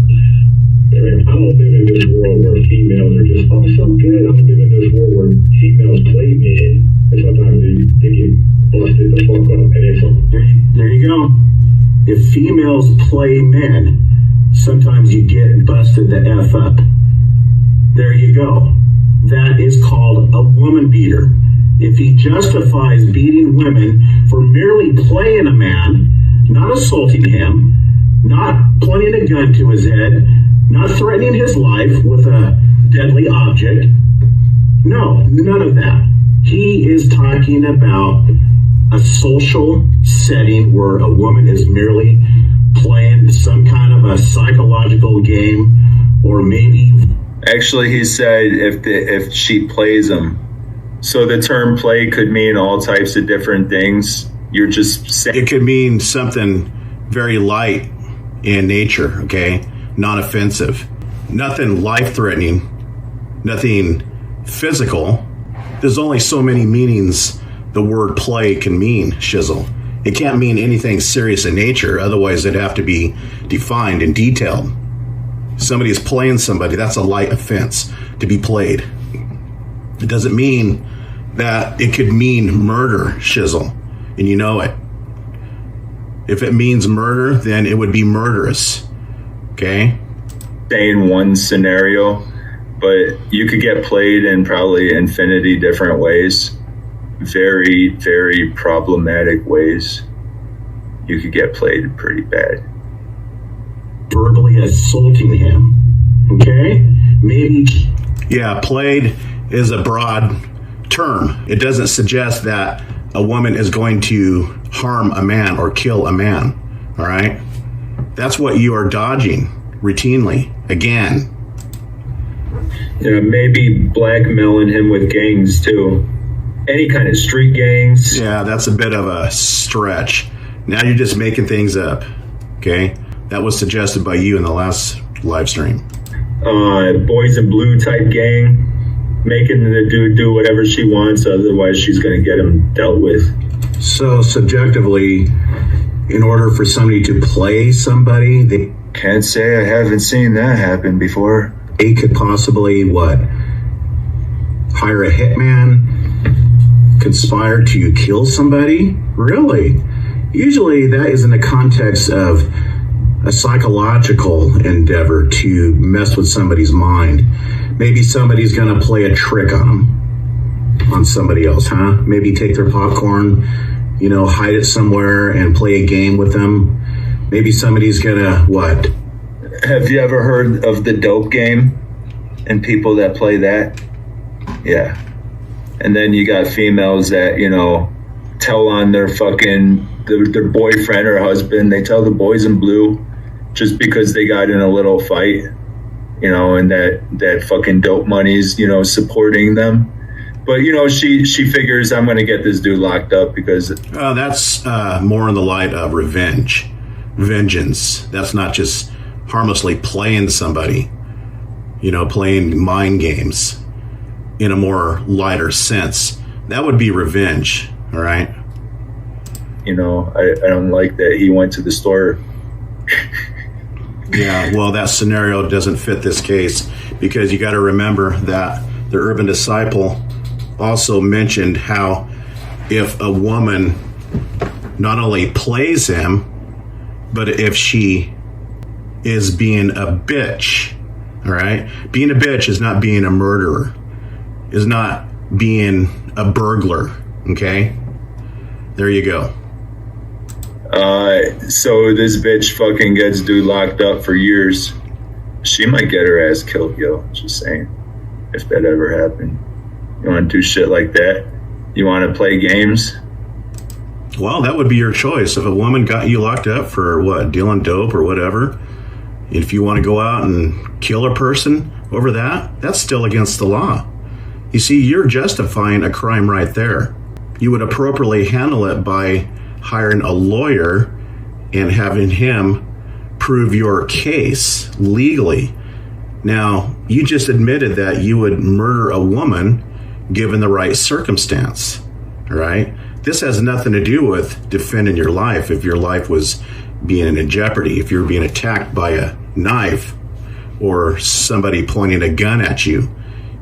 I mean, I don't live in this world where females are just, oh, so good. I don't live in this world where females play men, and sometimes they get busted the fuck up. And it's there you go. If females play men, sometimes you get busted the F up. There you go. That is called a woman beater. If he justifies beating women for merely playing a man, not assaulting him, not pointing a gun to his head, not threatening his life with a deadly object, no, none of that. He is talking about a social setting where a woman is merely playing some kind of a psychological game, or maybe... Actually, he said if she plays him. So the term play could mean all types of different things. You're just saying... It could mean something very light in nature, okay? Non-offensive. Nothing life-threatening. Nothing physical. There's only so many meanings the word play can mean, Shizzle. It can't mean anything serious in nature. Otherwise, it'd have to be defined and detailed. Somebody's playing somebody. That's a light offense to be played. It doesn't mean that it could mean murder, Shizzle, and you know it. If it means murder, then it would be murderous, okay? Saying one scenario, but you could get played in probably infinity different ways. Very, very problematic ways. You could get played pretty bad. Verbally assaulting him, okay? Maybe... Yeah, played is a broad term. It doesn't suggest that a woman is going to harm a man or kill a man, all right? That's what you are dodging routinely, again. Yeah, maybe blackmailing him with gangs, too. Any kind of street gangs. Yeah, that's a bit of a stretch. Now you're just making things up, okay? That was suggested by you in the last live stream. Boys in blue type gang. Making the dude do whatever she wants, otherwise she's going to get him dealt with. So subjectively, in order for somebody to play somebody, they can't say I haven't seen that happen before. They could possibly, what? Hire a hitman? Conspire to kill somebody? Really? Usually that is in the context of a psychological endeavor to mess with somebody's mind. Maybe somebody's going to play a trick on them. on somebody else, huh? Maybe take their popcorn, hide it somewhere and play a game with them. Maybe somebody's gonna, what? Have you ever heard of the dope game and people that play that? Yeah. And then you got females that, tell on their their boyfriend or husband. They tell the boys in blue just because they got in a little fight, and that fucking dope money's, supporting them. But, she figures I'm going to get this dude locked up because... that's more in the light of vengeance. That's not just harmlessly playing somebody, playing mind games in a more lighter sense. That would be revenge, all right? I don't like that he went to the store. Yeah, well, that scenario doesn't fit this case because you got to remember that the Urban Disciple also mentioned how if a woman not only plays him, but if she is being a bitch, all right? Being a bitch is not being a murderer, is not being a burglar, okay? There you go. So this bitch fucking gets dude locked up for years. She might get her ass killed, yo. Just saying. If that ever happened. You want to do shit like that? You want to play games? Well, that would be your choice. If a woman got you locked up for, dealing dope or whatever, if you want to go out and kill a person over that, that's still against the law. You see, you're justifying a crime right there. You would appropriately handle it by hiring a lawyer and having him prove your case legally. Now, you just admitted that you would murder a woman given the right circumstance, all right? This has nothing to do with defending your life if your life was being in jeopardy, if you're being attacked by a knife or somebody pointing a gun at you.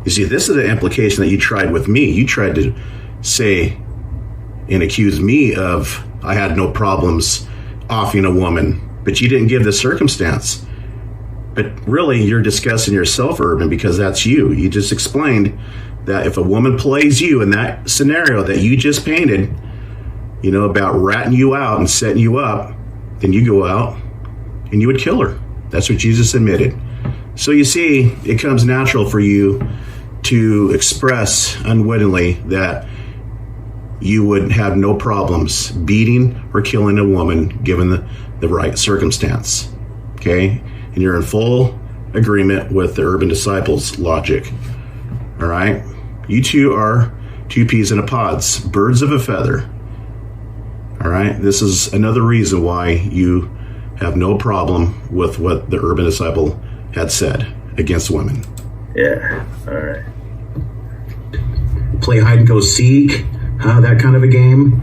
You see, this is the implication that you tried with me. You tried to say and accuse me of I had no problems offing a woman, but you didn't give the circumstance. But really, you're discussing yourself, Urban, because that's you. You just explained that if a woman plays you in that scenario that you just painted, about ratting you out and setting you up, then you go out and you would kill her. That's what Jesus admitted. So you see, it comes natural for you to express unwittingly that you would have no problems beating or killing a woman given the right circumstance. Okay? And you're in full agreement with the Urban Disciples logic. All right? You two are two peas in a pod, birds of a feather. All right? This is another reason why you have no problem with what the Urban Disciple had said against women. Yeah. All right. Play hide and go seek, that kind of a game.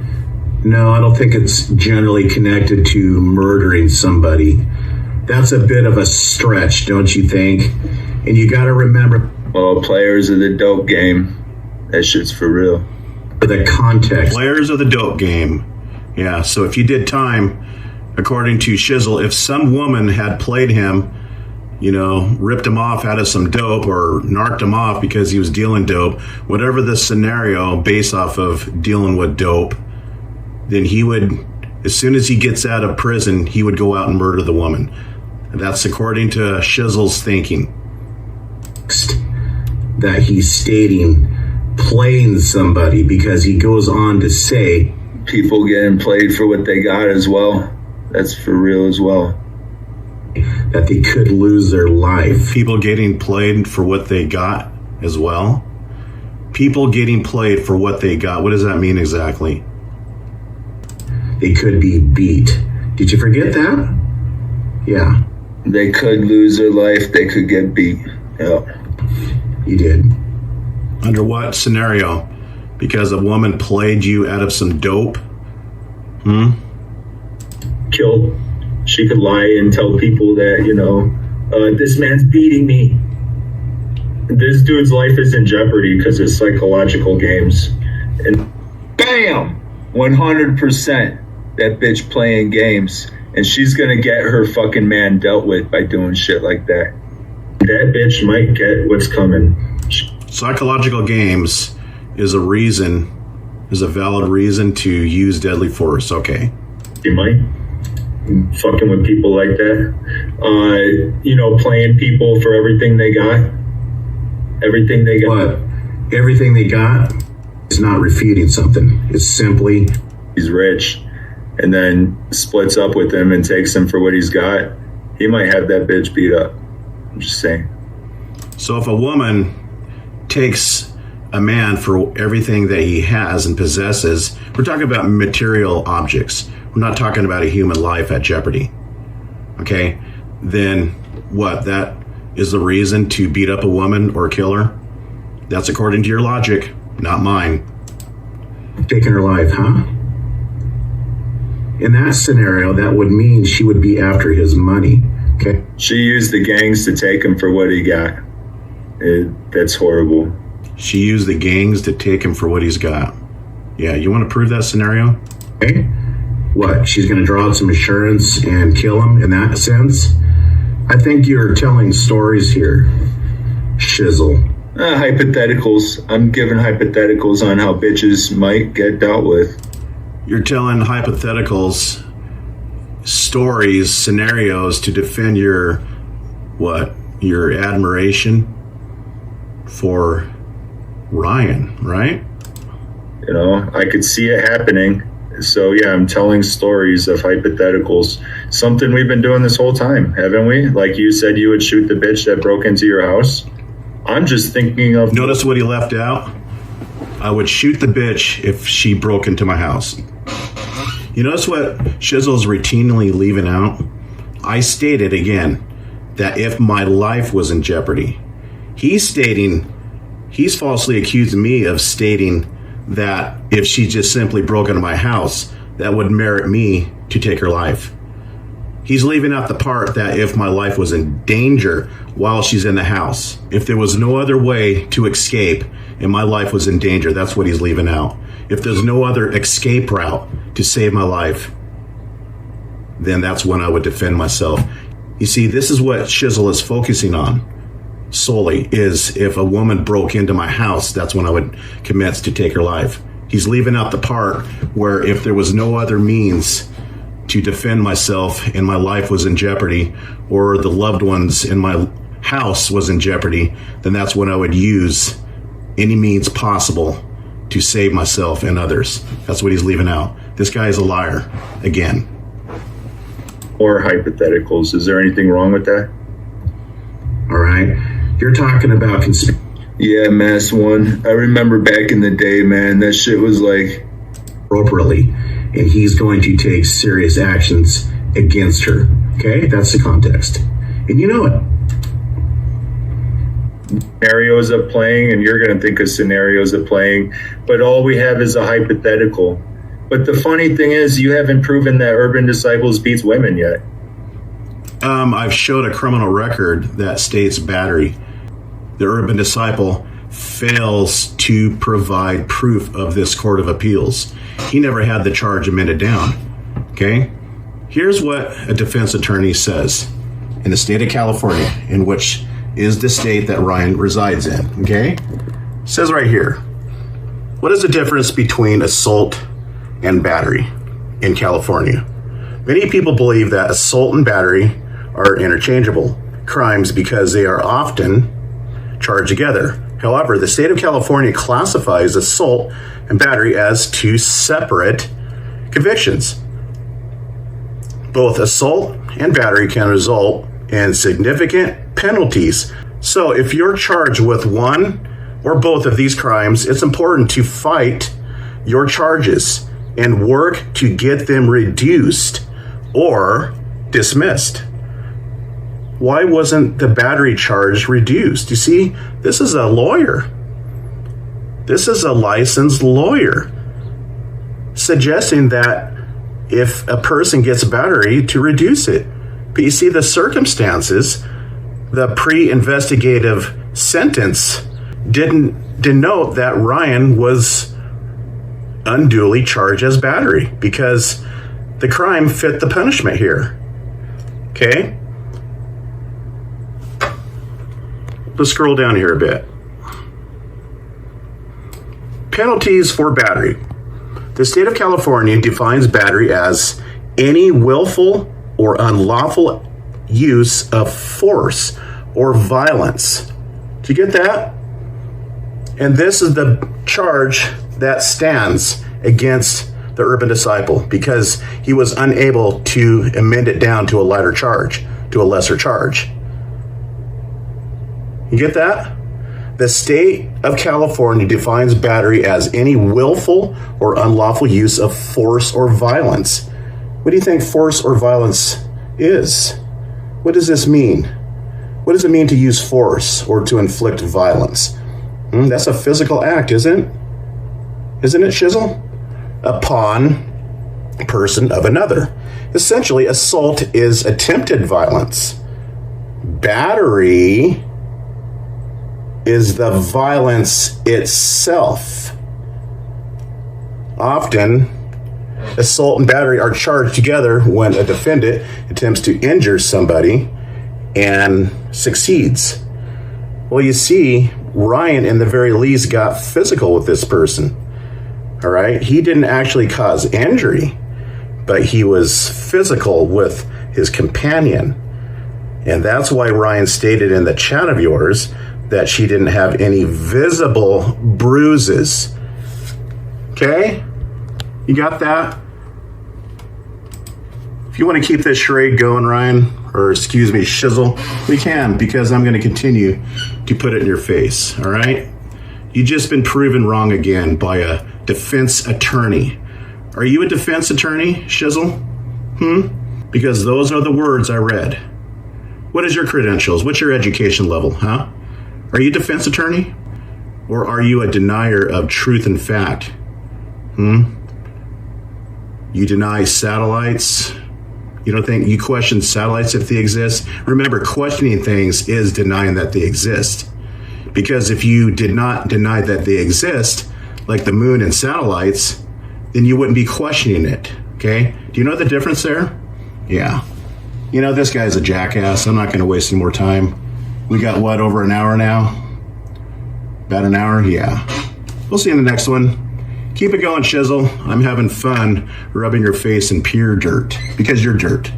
No, I don't think it's generally connected to murdering somebody. That's a bit of a stretch, don't you think? And you got to remember. Well, players of the dope game, that shit's for real. The context. Players of the dope game. Yeah, so if you did time, according to Shizzle, if some woman had played him, ripped him off out of some dope or narked him off because he was dealing dope, whatever the scenario based off of dealing with dope, then he would, as soon as he gets out of prison, he would go out and murder the woman. That's according to Shizzle's thinking. That he's stating playing somebody because he goes on to say people getting played for what they got as well. That's for real as well. That they could lose their life. People getting played for what they got as well. People getting played for what they got. What does that mean exactly? They could be beat. Did you forget that? Yeah. They could lose their life. They could get beat. Yeah. You did. Under what scenario? Because a woman played you out of some dope? Killed. She could lie and tell people that, this man's beating me. This dude's life is in jeopardy because of psychological games. And bam! 100% that bitch playing games. And she's going to get her fucking man dealt with by doing shit like that. That bitch might get what's coming. Psychological games is a valid reason to use deadly force. Okay. You might. Fucking with people like that. Playing people for everything they got. Everything they got. But everything they got is not refuting something. It's simply he's rich, and then splits up with him and takes him for what he's got. He might have that bitch beat up. I'm just saying. So if a woman takes a man for everything that he has and possesses, we're talking about material objects. We're not talking about a human life at jeopardy. Okay? Then what? That is the reason to beat up a woman or kill her? That's according to your logic, not mine. Taking her life, huh? In that scenario, that would mean she would be after his money. Okay? She used the gangs to take him for what he got. That's horrible. She used the gangs to take him for what he's got. Yeah, you want to prove that scenario? Okay. What, she's going to draw out some insurance and kill him in that sense? I think you're telling stories here, Shizzle. Hypotheticals. I'm giving hypotheticals on how bitches might get dealt with. You're telling hypotheticals, stories, scenarios to defend your admiration for Ryan, right? I could see it happening. So yeah, I'm telling stories of hypotheticals. Something we've been doing this whole time, haven't we? Like you said, you would shoot the bitch that broke into your house. I'm just thinking of... Notice what he left out? I would shoot the bitch if she broke into my house. You notice what Shizzle's routinely leaving out? I stated again that if my life was in jeopardy. He's falsely accusing me of stating that if she just simply broke into my house, that would merit me to take her life. He's leaving out the part that if my life was in danger while she's in the house, if there was no other way to escape and my life was in danger, that's what he's leaving out. If there's no other escape route to save my life, then that's when I would defend myself. You see, this is what Shizzle is focusing on solely, is if a woman broke into my house, that's when I would commence to take her life. He's leaving out the part where if there was no other means to defend myself and my life was in jeopardy, or the loved ones in my house was in jeopardy, then that's when I would use any means possible to save myself and others. That's what he's leaving out. This guy is a liar again. Or hypotheticals. Is there anything wrong with that? All right. You're talking about yeah, Mass One. I remember back in the day, man, that shit was like appropriately, and he's going to take serious actions against her. Okay, that's the context, and you know it. Scenarios of playing, and you're going to think of scenarios of playing, but all we have is a hypothetical. But the funny thing is, you haven't proven that Urban Disciples beats women yet. I've showed a criminal record that states battery. The Urban Disciple fails to provide proof of this Court of Appeals. He never had the charge amended down. Okay? Here's what a defense attorney says in the state of California, in which is the state that Ryan resides in. Okay? It says right here, what is the difference between assault and battery in California? Many people believe that assault and battery are interchangeable crimes because they are often charged together. However, the state of California classifies assault and battery as two separate convictions. Both assault and battery can result in significant penalties. So if you're charged with one or both of these crimes, it's important to fight your charges and work to get them reduced or dismissed. Why wasn't the battery charge reduced? You see, this is a lawyer. This is a licensed lawyer suggesting that if a person gets battery, to reduce it. But you see, the circumstances, the pre-investigative sentence didn't denote that Ryan was unduly charged as battery because the crime fit the punishment here. Okay? Let's scroll down here a bit. Penalties for battery. The state of California defines battery as any willful or unlawful use of force or violence. Did you get that? And this is the charge that stands against the urban disciple because he was unable to amend it down to a lighter charge, to a lesser charge. You get that? The state of California defines battery as any willful or unlawful use of force or violence. What do you think force or violence is? What does this mean? What does it mean to use force or to inflict violence? That's a physical act, isn't it? Isn't it, Shizzle? Upon a person of another. Essentially, assault is attempted violence. Battery is the violence itself. Often, assault and battery are charged together when a defendant attempts to injure somebody and succeeds. Well, you see, Ryan, in the very least, got physical with this person. All right? He didn't actually cause injury, but he was physical with his companion. And that's why Ryan stated in the chat of yours that she didn't have any visible bruises. Okay? You got that? If you want to keep this charade going, Ryan, or excuse me, Shizzle, we can, because I'm going to continue to put it in your face, all right? You've just been proven wrong again by a defense attorney. Are you a defense attorney, Shizzle? Because those are the words I read. What is your credentials? What's your education level, huh? Are you a defense attorney? Or are you a denier of truth and fact? You deny satellites? You don't think you question satellites if they exist? Remember, questioning things is denying that they exist. Because if you did not deny that they exist, like the moon and satellites, then you wouldn't be questioning it, okay? Do you know the difference there? Yeah. You know, this guy's a jackass. I'm not going to waste any more time. We got, what, over an hour now? About an hour? Yeah. We'll see you in the next one. Keep it going, Shizzle. I'm having fun rubbing your face in pure dirt, because you're dirt.